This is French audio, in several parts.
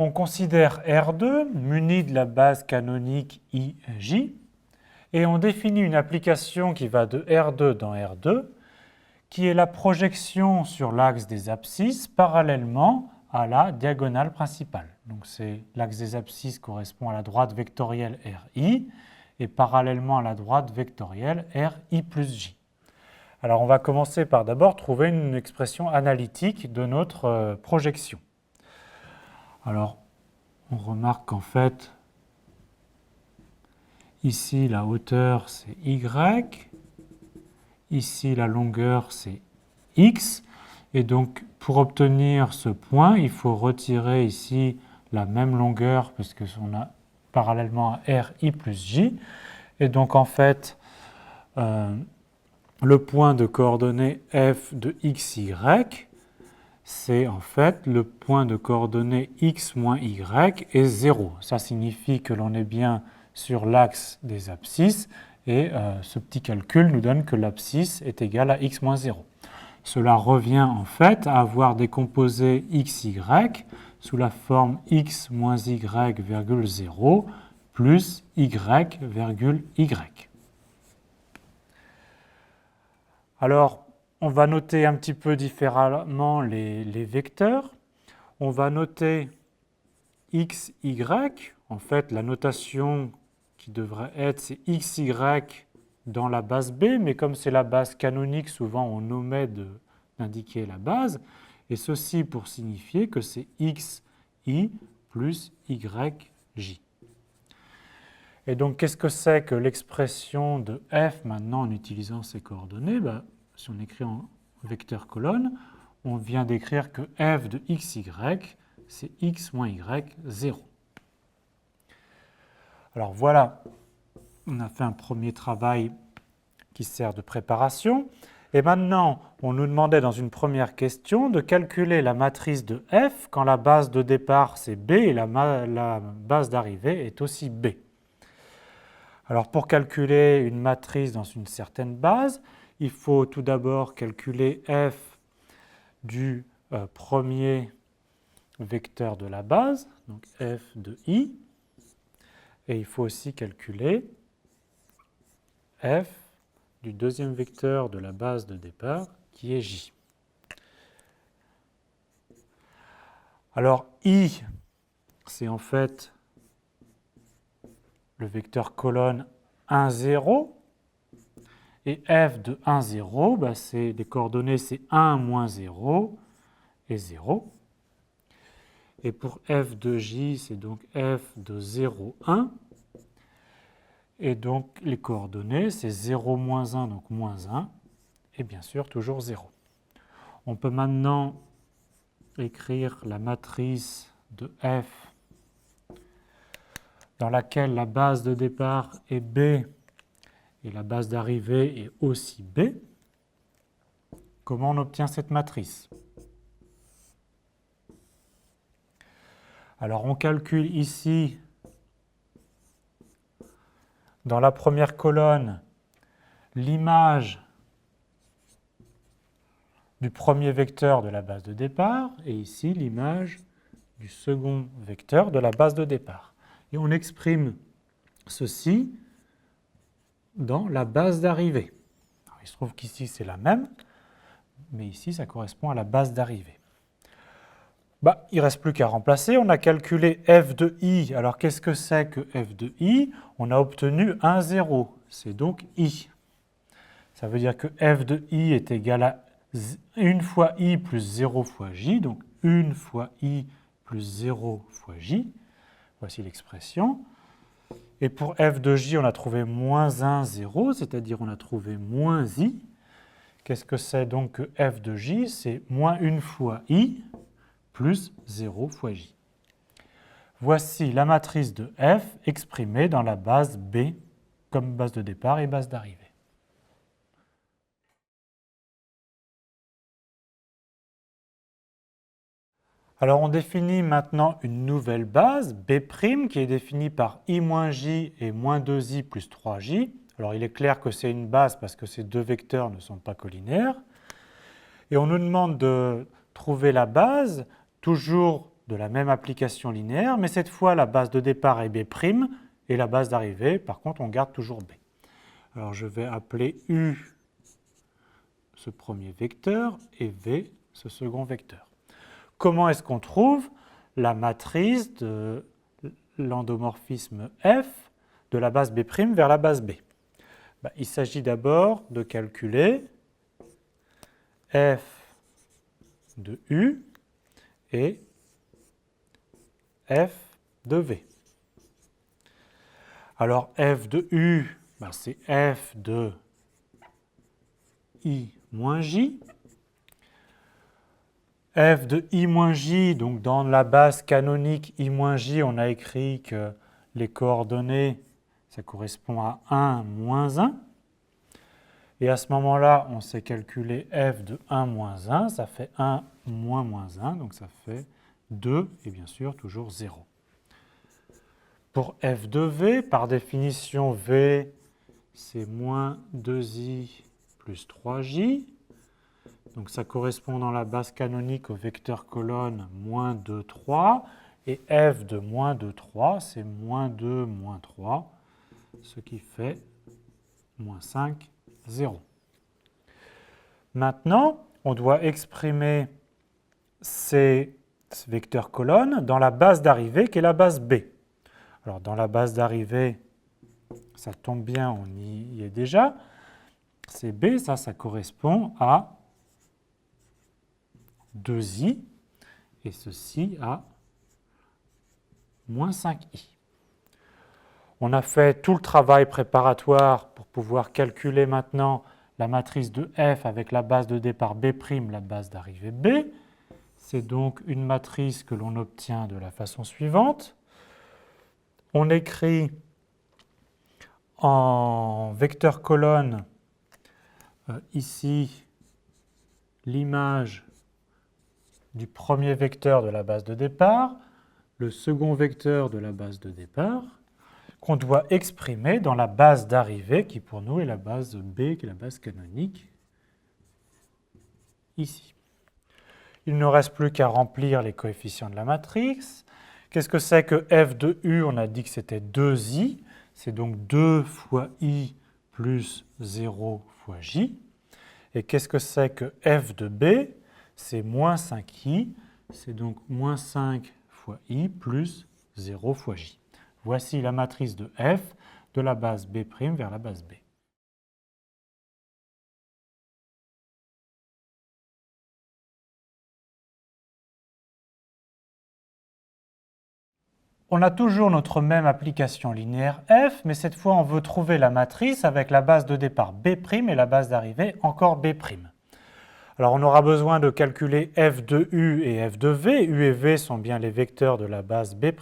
On considère R2 muni de la base canonique IJ et on définit une application qui va de R2 dans R2 qui est la projection sur l'axe des abscisses parallèlement à la diagonale principale. Donc l'axe des abscisses correspond à la droite vectorielle RI et parallèlement à la droite vectorielle RI plus J. Alors on va commencer par d'abord trouver une expression analytique de notre projection. Alors on remarque qu'en fait, ici la hauteur c'est Y, ici la longueur c'est X, et donc pour obtenir ce point, il faut retirer ici la même longueur puisque on a parallèlement à RI plus J, et donc en fait le point de coordonnées f de xy, c'est en fait le point de coordonnées x moins y est 0. Ça signifie que l'on est bien sur l'axe des abscisses et ce petit calcul nous donne que l'abscisse est égale à x moins 0. Cela revient en fait à avoir des composés xy sous la forme x moins y virgule 0 plus y virgule y. Alors, on va noter un petit peu différemment les vecteurs. On va noter x, y. En fait, la notation qui devrait être, c'est xy dans la base B, mais comme c'est la base canonique, souvent on omet d'indiquer la base. Et ceci pour signifier que c'est xi plus yj. Et donc, qu'est-ce que c'est que l'expression de f maintenant en utilisant ces coordonnées? Si on écrit en vecteur colonne, on vient d'écrire que f de xy, c'est x moins y, 0. Alors voilà, on a fait un premier travail qui sert de préparation. Et maintenant, on nous demandait dans une première question de calculer la matrice de f quand la base de départ c'est b et la base d'arrivée est aussi b. Alors pour calculer une matrice dans une certaine base, il faut tout d'abord calculer f du premier vecteur de la base, donc f de i, et il faut aussi calculer f du deuxième vecteur de la base de départ, qui est j. Alors i, c'est en fait le vecteur colonne 1, 0, et f de 1, 0, les coordonnées c'est 1, moins 0 et 0. Et pour f de j, c'est donc f de 0, 1. Et donc les coordonnées, c'est 0, moins 1, donc moins 1, et bien sûr toujours 0. On peut maintenant écrire la matrice de f dans laquelle la base de départ est b et la base d'arrivée est aussi b. Comment on obtient cette matrice? Alors on calcule ici, dans la première colonne, l'image du premier vecteur de la base de départ, et ici l'image du second vecteur de la base de départ. Et on exprime ceci dans la base d'arrivée. Il se trouve qu'ici c'est la même, mais ici ça correspond à la base d'arrivée. Il ne reste plus qu'à remplacer. On a calculé f de i. Alors qu'est-ce que c'est que f de i? On a obtenu 1, 0. C'est donc i. Ça veut dire que f de i est égal à 1 fois i plus 0 fois j. Donc 1 fois i plus 0 fois j. Voici l'expression. Et pour f de j, on a trouvé moins 1, 0, c'est-à-dire on a trouvé moins i. Qu'est-ce que c'est donc que f de j? C'est moins 1 fois i plus 0 fois j. Voici la matrice de f exprimée dans la base B comme base de départ et base d'arrivée. Alors on définit maintenant une nouvelle base, B', qui est définie par i moins j et moins 2i plus 3j. Alors il est clair que c'est une base parce que ces deux vecteurs ne sont pas collinaires. Et on nous demande de trouver la base, toujours de la même application linéaire, mais cette fois la base de départ est B' et la base d'arrivée, par contre, on garde toujours B. Alors je vais appeler U ce premier vecteur et V ce second vecteur. Comment est-ce qu'on trouve la matrice de l'endomorphisme F de la base B' vers la base B? Il s'agit d'abord de calculer F de U et F de V. Alors F de U, c'est F de I moins J. F de I moins J, donc dans la base canonique I moins J, on a écrit que les coordonnées, ça correspond à 1 moins 1. Et à ce moment-là, on sait calculer F de 1 moins 1, ça fait 1 moins moins 1, donc ça fait 2, et bien sûr, toujours 0. Pour F de V, par définition, V, c'est moins 2i plus 3j. Donc ça correspond dans la base canonique au vecteur colonne moins 2, 3. Et F de moins 2, 3, c'est moins 2, moins 3, ce qui fait moins 5, 0. Maintenant, on doit exprimer ces vecteurs colonnes dans la base d'arrivée qui est la base B. Alors dans la base d'arrivée, ça tombe bien, on y est déjà. C'est B, ça correspond à 2i et ceci à moins 5i. On a fait tout le travail préparatoire pour pouvoir calculer maintenant la matrice de F avec la base de départ B', la base d'arrivée B. C'est donc une matrice que l'on obtient de la façon suivante. On écrit en vecteur colonne ici l'image du premier vecteur de la base de départ, le second vecteur de la base de départ, qu'on doit exprimer dans la base d'arrivée, qui pour nous est la base B, qui est la base canonique, ici. Il ne reste plus qu'à remplir les coefficients de la matrice. Qu'est-ce que c'est que F de U? On a dit que c'était 2i, c'est donc 2 fois i plus 0 fois j. Et qu'est-ce que c'est que F de B? C'est moins 5i, c'est donc moins 5 fois i plus 0 fois j. Voici la matrice de F de la base B' vers la base B. On a toujours notre même application linéaire F, mais cette fois on veut trouver la matrice avec la base de départ B' et la base d'arrivée encore B'. Alors on aura besoin de calculer F de U et F de V. U et V sont bien les vecteurs de la base B',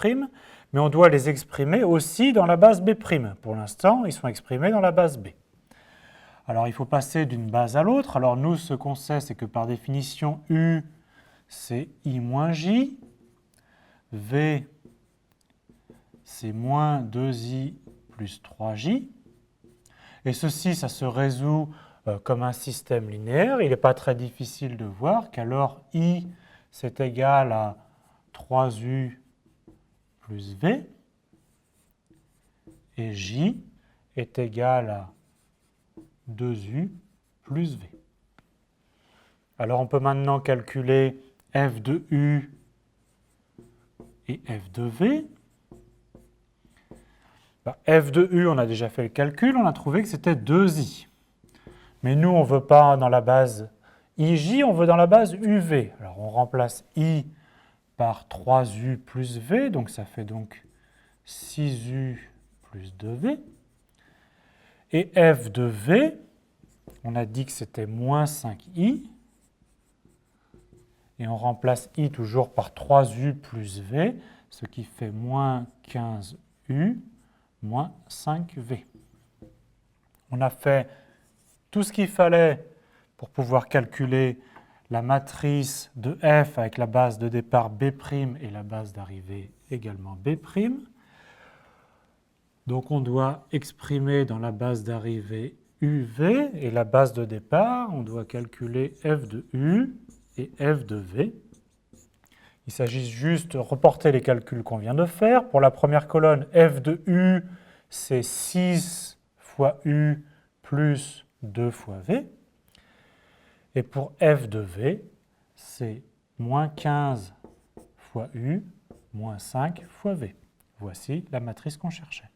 mais on doit les exprimer aussi dans la base B'. Pour l'instant, ils sont exprimés dans la base B. Alors il faut passer d'une base à l'autre. Alors nous, ce qu'on sait, c'est que par définition, U, c'est I moins J. V, c'est moins 2i plus 3j. Et ceci, ça se résout comme un système linéaire. Il n'est pas très difficile de voir qu'alors I, c'est égal à 3u plus V, et J est égal à 2u plus V. Alors on peut maintenant calculer F de U et F de V. F de U, on a déjà fait le calcul, on a trouvé que c'était 2i. Mais nous, on ne veut pas dans la base IJ, on veut dans la base UV. Alors on remplace I par 3u plus V, donc ça fait donc 6u plus 2v. Et F de V, on a dit que c'était moins 5i. Et on remplace i toujours par 3u plus v, ce qui fait moins 15u moins 5v. On a fait tout ce qu'il fallait pour pouvoir calculer la matrice de F avec la base de départ B' et la base d'arrivée également B'. Donc on doit exprimer dans la base d'arrivée UV et la base de départ, on doit calculer F de U et F de V. Il s'agit juste de reporter les calculs qu'on vient de faire. Pour la première colonne, f de u, c'est 6 fois u plus 2 fois v. Et pour f de v, c'est moins 15 fois u moins 5 fois v. Voici la matrice qu'on cherchait.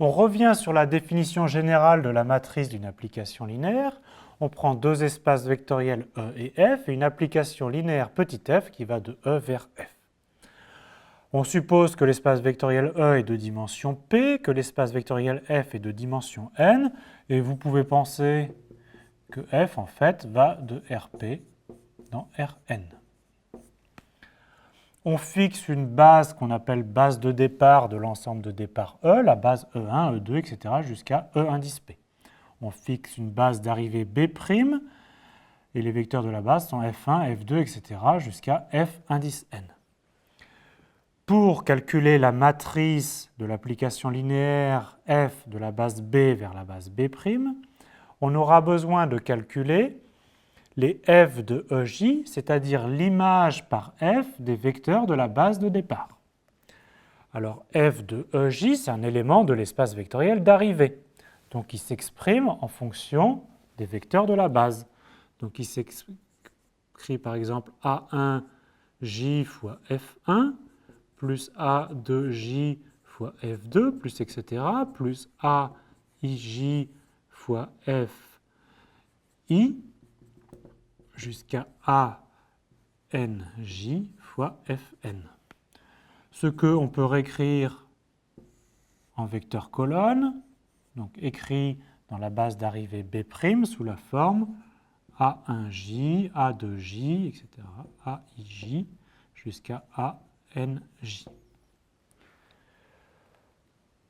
On revient sur la définition générale de la matrice d'une application linéaire. On prend deux espaces vectoriels E et F et une application linéaire petit f qui va de E vers F. On suppose que l'espace vectoriel E est de dimension P, que l'espace vectoriel F est de dimension N, et vous pouvez penser que F en fait va de RP dans Rn. On fixe une base qu'on appelle base de départ de l'ensemble de départ E, la base E1, E2, etc. jusqu'à E indice P. On fixe une base d'arrivée B', et les vecteurs de la base sont F1, F2, etc. jusqu'à F indice N. Pour calculer la matrice de l'application linéaire F de la base B vers la base B', on aura besoin de calculer les f de EJ, c'est-à-dire l'image par f des vecteurs de la base de départ. Alors f de EJ, c'est un élément de l'espace vectoriel d'arrivée. Donc il s'exprime en fonction des vecteurs de la base. Donc il s'écrit par exemple A1J fois F1 plus A2J fois F2 plus etc. plus AIJ fois FI jusqu'à ANJ fois Fn. Ce qu'on peut réécrire en vecteur colonne, donc écrit dans la base d'arrivée B' sous la forme A1J, A2J, etc., AIJ jusqu'à ANJ.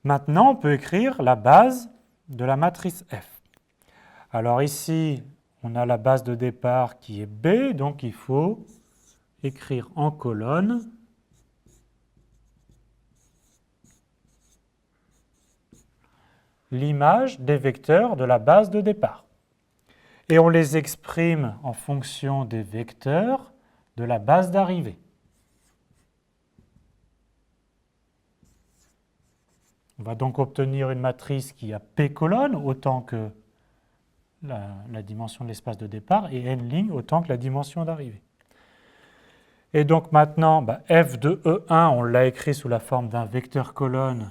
Maintenant, on peut écrire la base de la matrice F. Alors ici, on a la base de départ qui est B, donc il faut écrire en colonne l'image des vecteurs de la base de départ. Et on les exprime en fonction des vecteurs de la base d'arrivée. On va donc obtenir une matrice qui a P colonnes autant que la dimension de l'espace de départ et n lignes autant que la dimension d'arrivée. Et donc maintenant, f de E1, on l'a écrit sous la forme d'un vecteur colonne.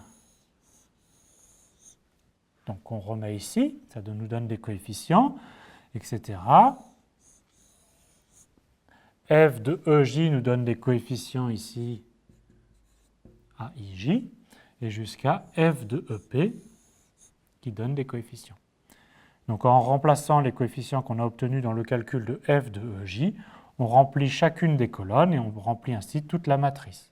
Donc on remet ici, ça nous donne des coefficients, etc. F de EJ nous donne des coefficients ici, AIJ, et jusqu'à F de EP qui donne des coefficients. Donc en remplaçant les coefficients qu'on a obtenus dans le calcul de f de EJ, on remplit chacune des colonnes et on remplit ainsi toute la matrice.